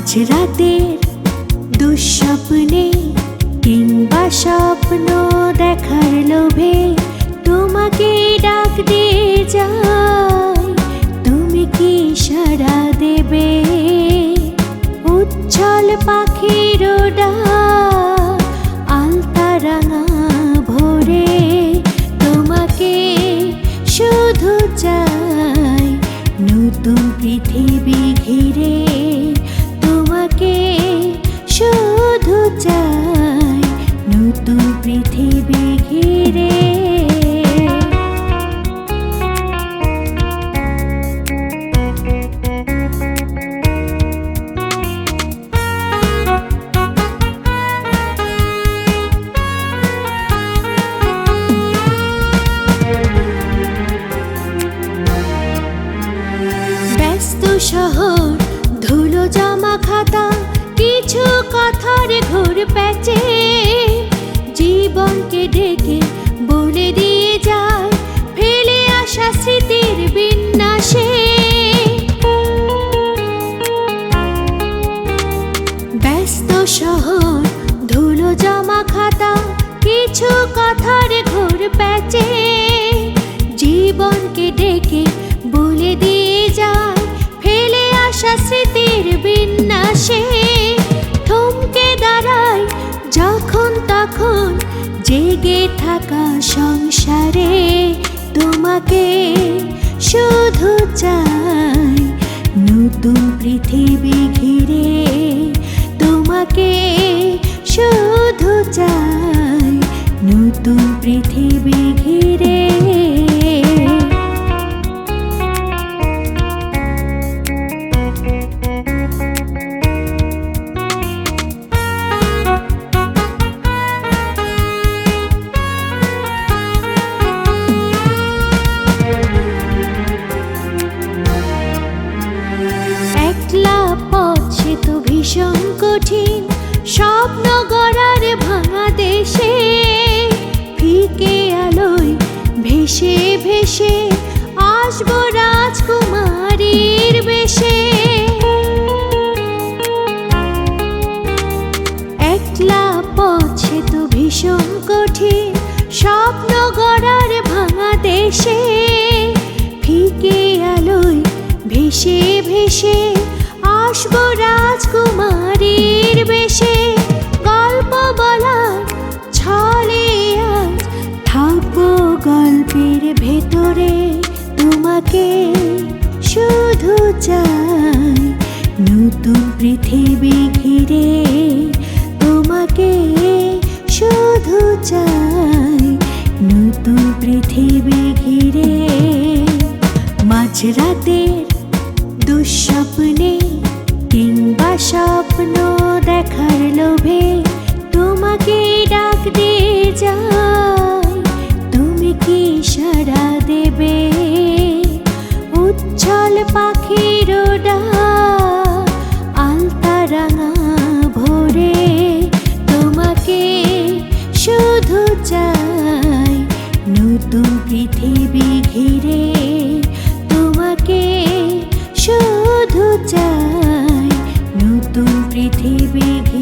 মাঝরাতের দুঃস্বপ্নে কিংবা স্বপ্ন দেখার লোভে তোমাকে ডাক দিয়ে যাই, তুমি কি সাড়া দেবে? উচ্ছল পাখির ডাক আলতা রাঙা ভোরে, তোমাকে শুধু চাই নতুন পৃথিবী ঘিরে, তোমাকে শুধু চাই নতুন পৃথিবী ঘিরে। ব্যস্ত শহর ধুলো জমা খাতা, কিছু কথার ঘুর প্যাচে জীবনকে ডেকে বলে দিয়ে যায় ফেলে আসা স্মৃতির বিন্যাসে। ব্যস্ত শহর ধুলো জমা খাতা, কিছু কথার ঘুর প্যাচে জীবনকে ডেকে বলে দিয়ে যায় ফেলে আসা স্মৃতির বিন্যাসে। থমকে দাঁড়ায় যখন তখন জেগে থাকা সংসারে, তোমাকে শুধু চাই নতুন পৃথিবী ঘিরে, তোমাকে শুধু চাই নতুন পৃথিবী ঘিরে। একলা পথ সে তো ভীষণ কঠিন, স্বপ্ন গড়ার ভাঙা দেশে ফিকে আলোয় ভেসে ভেসে আসবো রাজকুমারীর বেশে। একলা পথ সে তো ভীষণ কঠিন, স্বপ্ন গড়ার ভাঙা দেশে ফিকে আলোয় ভেসে ভেসে আসবো রাজকুমারীর বেশে। গল্প বলার ছলে আজ থাকবো গল্পের ভেতরে, তোমাকে শুধু চাই নতুন পৃথিবী ঘিরে, তোমাকে শুধু চাই নতুন পৃথিবী ঘিরে। মাঝরাতের দুঃস্বপ্নে কিংবা স্বপ্ন দেখার লোভে তোমাকে ডাক দিয়ে যাই, তুমি কি সাড়া দেবে? উচ্ছল পাখির ডাক আলতা রাঙা ভোরে, তোমাকে শুধু চাই নতুন পৃথিবী ঘিরে, তোমাকে শুধু চাই নতুন পৃথিবী ঘিরে।